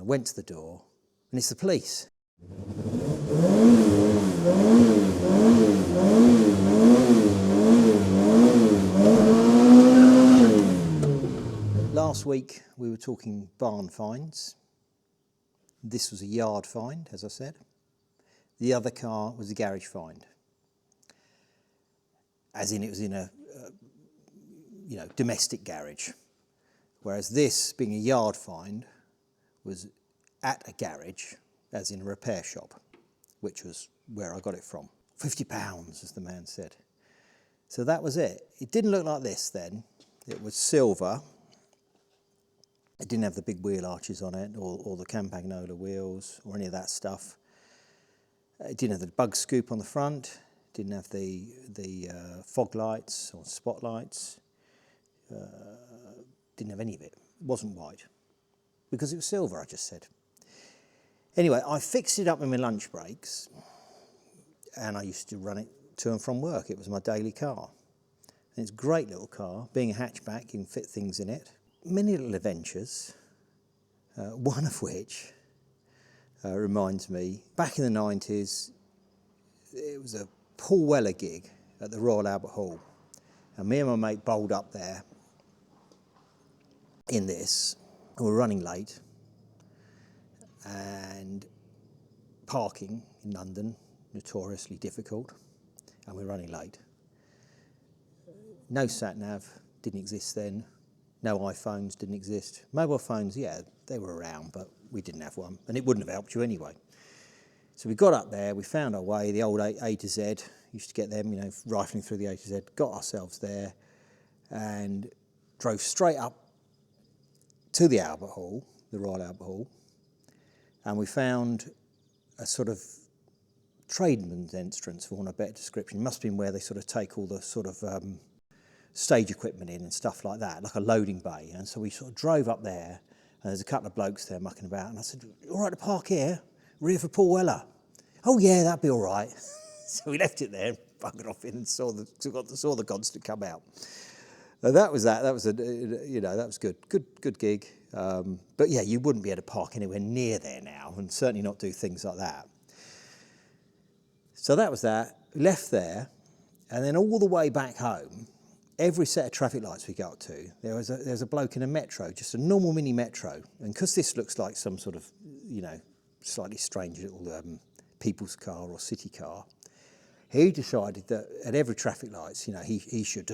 I went to the door, and it's the police. Last week we were talking barn finds. This was a yard find, as I said. The other car was a garage find, as in it was in a domestic garage, whereas this, being a yard find, was at a garage, as in a repair shop, which was where I got it from. £50, as the man said. So that was it. It didn't look like this then. It was silver. It didn't have the big wheel arches on it, or the Campagnola wheels, or any of that stuff. It didn't have the bug scoop on the front. It didn't have the fog lights or spotlights. Didn't have any of it. It wasn't white, because it was silver, I just said. Anyway, I fixed it up in my lunch breaks, and I used to run it to and from work. It was my daily car. And it's a great little car. Being a hatchback, you can fit things in it. Many little adventures, one of which reminds me, back in the 90s, it was a Paul Weller gig at the Royal Albert Hall. And me and my mate bowled up there in this, and we're running late. And parking in London, notoriously difficult, and we're running late. No sat-nav, didn't exist then. No iPhones, didn't exist. Mobile phones, yeah, they were around, but we didn't have one, and it wouldn't have helped you anyway. So we got up there, we found our way, the old A to Z, used to get them, rifling through the A to Z, got ourselves there, and drove straight up to the Albert Hall, the Royal Albert Hall, and we found a sort of tradesman's entrance, for want of a better description. It must have been where they sort of take all the sort of stage equipment in and stuff like that, like a loading bay. And so we sort of drove up there, and there's a couple of blokes there mucking about, and I said, all right to park here? We're here for Paul Weller. Oh yeah, that'd be all right. So we left it there and buggered off in and saw the constant come out. And that was that. That was that was good. Good gig. But yeah, you wouldn't be able to park anywhere near there now, and certainly not do things like that. So that was that. Left there, and then all the way back home, every set of traffic lights we got to, there's a bloke in a metro, just a normal mini metro, and because this looks like some sort of slightly strange little people's car or city car, he decided that at every traffic lights, he should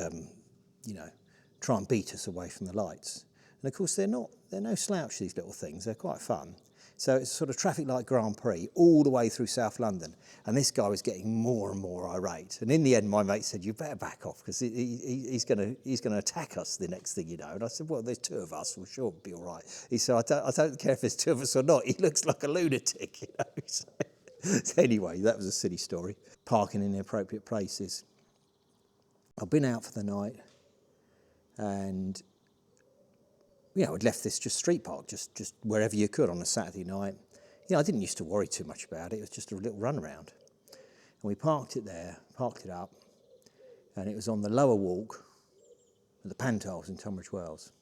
try and beat us away from the lights. And of course they're no slouch, these little things, they're quite fun. So it's a sort of traffic light Grand Prix all the way through South London. And this guy was getting more and more irate. And in the end, my mate said, you better back off, because he's going to attack us the next thing you know. And I said, well, there's two of us, we'll sure be all right. He said, I don't care if there's two of us or not. He looks like a lunatic, So anyway, that was a silly story. Parking in the appropriate places. I've been out for the night, and I'd left this just street park, just wherever you could on a Saturday night. I didn't used to worry too much about it. It was just a little run around. And we parked it there, parked it up, and it was on the lower walk of the Pantiles in Tunbridge Wells.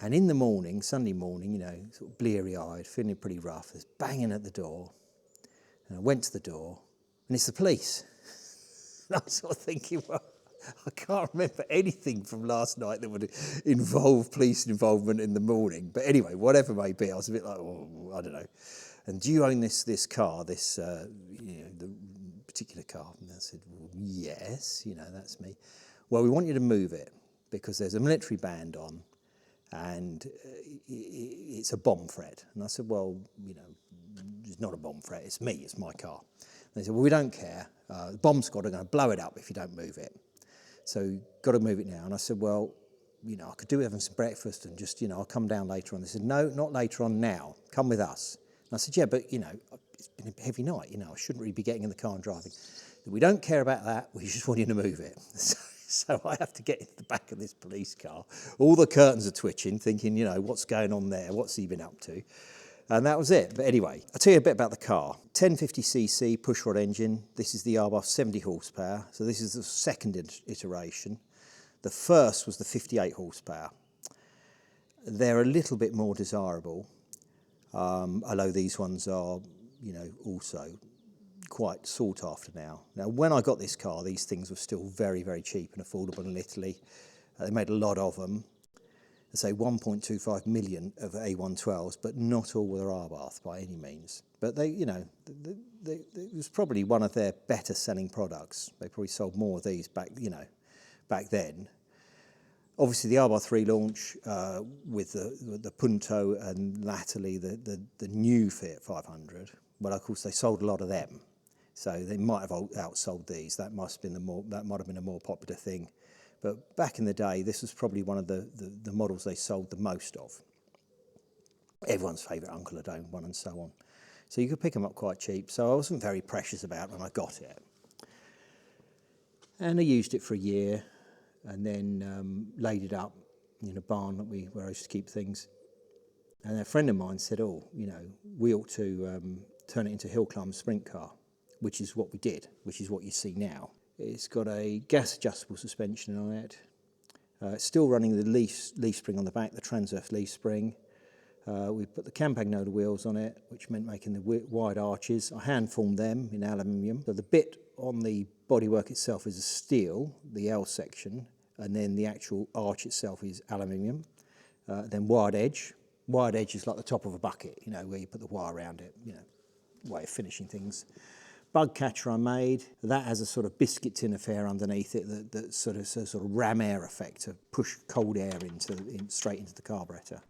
And in the morning, Sunday morning, sort of bleary-eyed, feeling pretty rough, there's banging at the door. And I went to the door, and it's the police. And I'm sort of thinking, well, I can't remember anything from last night that would involve police involvement in the morning. But anyway, whatever it may be, I was a bit like, oh, I don't know. And do you own this car, the particular car? And I said, well, yes, that's me. Well, we want you to move it because there's a military band on, and it's a bomb threat. And I said, well, it's not a bomb threat, it's me, it's my car. And they said, well, we don't care. The bomb squad are going to blow it up if you don't move it. So you've got to move it now. And I said, well, I could do with having some breakfast and just, I'll come down later on. They said, no, not later on now. Come with us. And I said, yeah, but, it's been a heavy night. I shouldn't really be getting in the car and driving. We don't care about that. We just want you to move it. So I have to get into the back of this police car. All the curtains are twitching, thinking, what's going on there? What's he been up to? And that was it. But anyway, I'll tell you a bit about the car. 1050cc pushrod engine. This is the ABARTH 70 horsepower. So this is the second iteration. The first was the 58 horsepower. They're a little bit more desirable, although these ones are, you know, also quite sought after now. Now, when I got this car, these things were still very, very cheap and affordable in Italy. They made a lot of them. They say 1.25 million of A112s, but not all were Abarth by any means. But they, you know, it was probably one of their better selling products. They probably sold more of these back, you know, back then. Obviously, the Abarth relaunch with the Punto and latterly the new Fiat 500. Well, of course, they sold a lot of them, so they might have outsold these. That might have been a more popular thing. But back in the day, this was probably one of the models they sold the most of. Everyone's favourite Uncle Adone one and so on. So you could pick them up quite cheap. So I wasn't very precious about it when I got it. And I used it for a year and then laid it up in a barn where I used to keep things. And a friend of mine said, oh, you know, we ought to turn it into a hill climb sprint car, which is what we did, which is what you see now. It's got a gas adjustable suspension on it. It's still running the leaf spring on the back, the transverse leaf spring. We put the Campagnola wheels on it, which meant making the wide arches. I hand formed them in aluminium. So the bit on the bodywork itself is a steel, the L section, and then the actual arch itself is aluminium. Then wide edge. Wide edge is like the top of a bucket, you know, where you put the wire around it, you know, way of finishing things. Bug catcher I made, that has a sort of biscuit tin affair underneath it that sort of ram air effect to push cold air straight into the carburettor.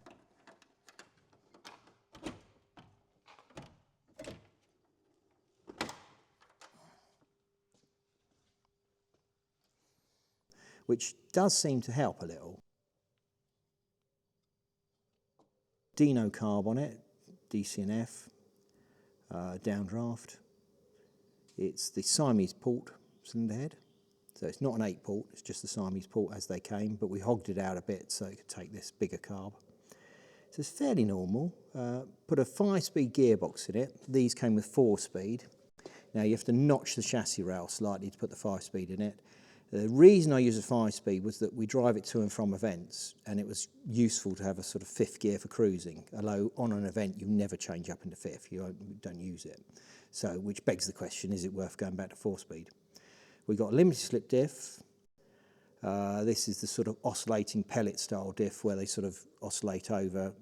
Which does seem to help a little. Dino carb on it, DCNF, downdraft. It's the Siamese port cylinder head. So it's not an 8-port, it's just the Siamese port as they came, but we hogged it out a bit so it could take this bigger carb. So it's fairly normal. Put a 5-speed gearbox in it. These came with 4-speed. Now you have to notch the chassis rail slightly to put the 5-speed in it. The reason I use a 5-speed was that we drive it to and from events, and it was useful to have a sort of 5th gear for cruising, although on an event you never change up into 5th, you don't use it. So, which begs the question, is it worth going back to 4-speed? We got a limited slip diff. This is the sort of oscillating pellet style diff where they sort of oscillate over.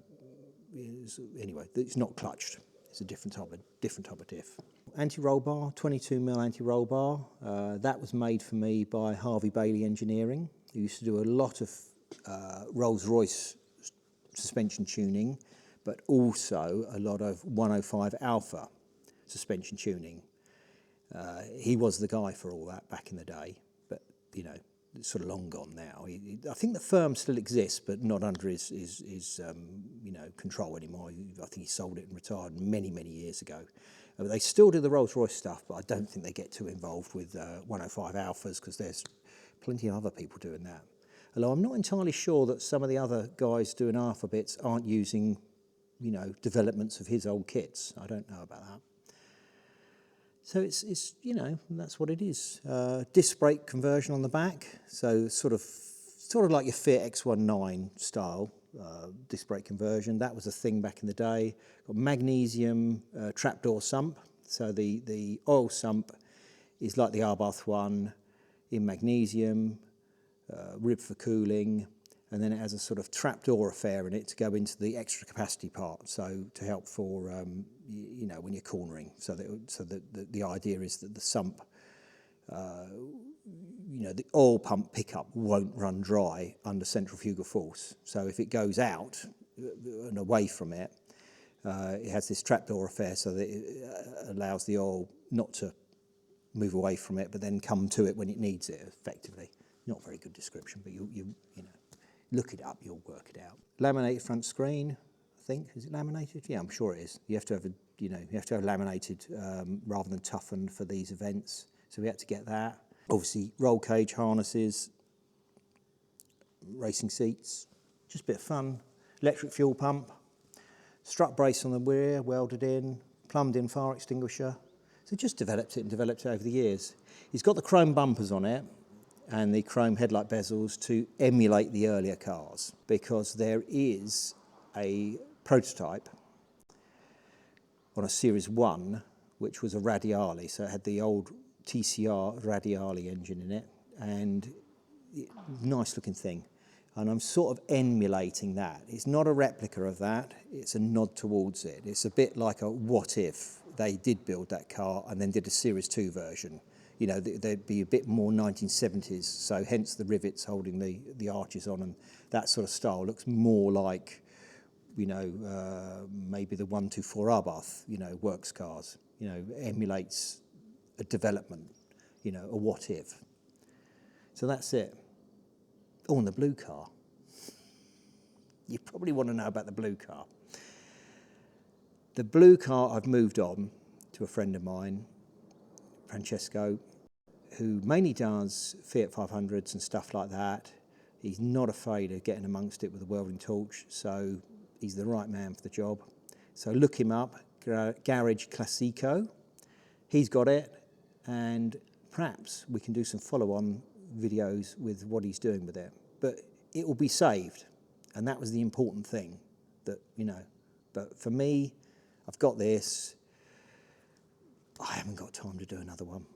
Anyway, it's not clutched. It's a different type of diff. Anti-roll bar, 22mm anti-roll bar. That was made for me by Harvey Bailey Engineering, who used to do a lot of Rolls-Royce suspension tuning, but also a lot of 105 Alpha suspension tuning. He was the guy for all that back in the day, but you know, it's sort of long gone now. I think the firm still exists, but not under his you know, control anymore. I think he sold it and retired many, many years ago. They still do the Rolls-Royce stuff, but I don't think they get too involved with 105 Alphas because there's plenty of other people doing that. Although I'm not entirely sure that some of the other guys doing Alpha bits aren't using, you know, developments of his old kits. I don't know about that. So it's you know, that's what it is. Disc brake conversion on the back, so sort of like your Fiat X19 style disc brake conversion. That was a thing back in the day. Got magnesium trapdoor sump, so the oil sump is like the Abarth one in magnesium, rib for cooling, and then it has a sort of trapdoor affair in it to go into the extra capacity part, so to help for you know, when you're cornering. So that the idea is that the sump, you know, the oil pump pickup won't run dry under centrifugal force. So if it goes out and away from it, it has this trapdoor affair so that it allows the oil not to move away from it, but then come to it when it needs it, effectively. Not a very good description, but you know, look it up, you'll work it out. Laminated front screen, I think. Is it laminated? Yeah, I'm sure it is. You have to have you have to have laminated rather than toughened for these events. So we had to get that. Obviously, roll cage harnesses, racing seats, just a bit of fun. Electric fuel pump, strut brace on the rear, welded in, plumbed in fire extinguisher. So just developed it over the years. He's got the chrome bumpers on it. and the chrome headlight bezels to emulate the earlier cars, because there is a prototype on a Series 1 which was a Radiale, so it had the old TCR Radiale engine in it, and nice looking thing. And I'm sort of emulating that. It's not a replica of that, it's a nod towards it. It's a bit like a what if they did build that car and then did a Series 2 version. You know, there'd be a bit more 1970s, so hence the rivets holding the arches on, and that sort of style looks more like, you know, maybe the 124 ABARTH, you know, works cars, you know, emulates a development, you know, a what if. So that's it. Oh, and the blue car. You probably want to know about the blue car. The blue car, I've moved on to a friend of mine, Francesco, who mainly does Fiat 500s and stuff like that. He's not afraid of getting amongst it with a welding torch, so he's the right man for the job. So look him up, Garage Classico. He's got it, and perhaps we can do some follow-on videos with what he's doing with it. But it will be saved, and that was the important thing, that, you know. But for me, I've got this. I haven't got time to do another one.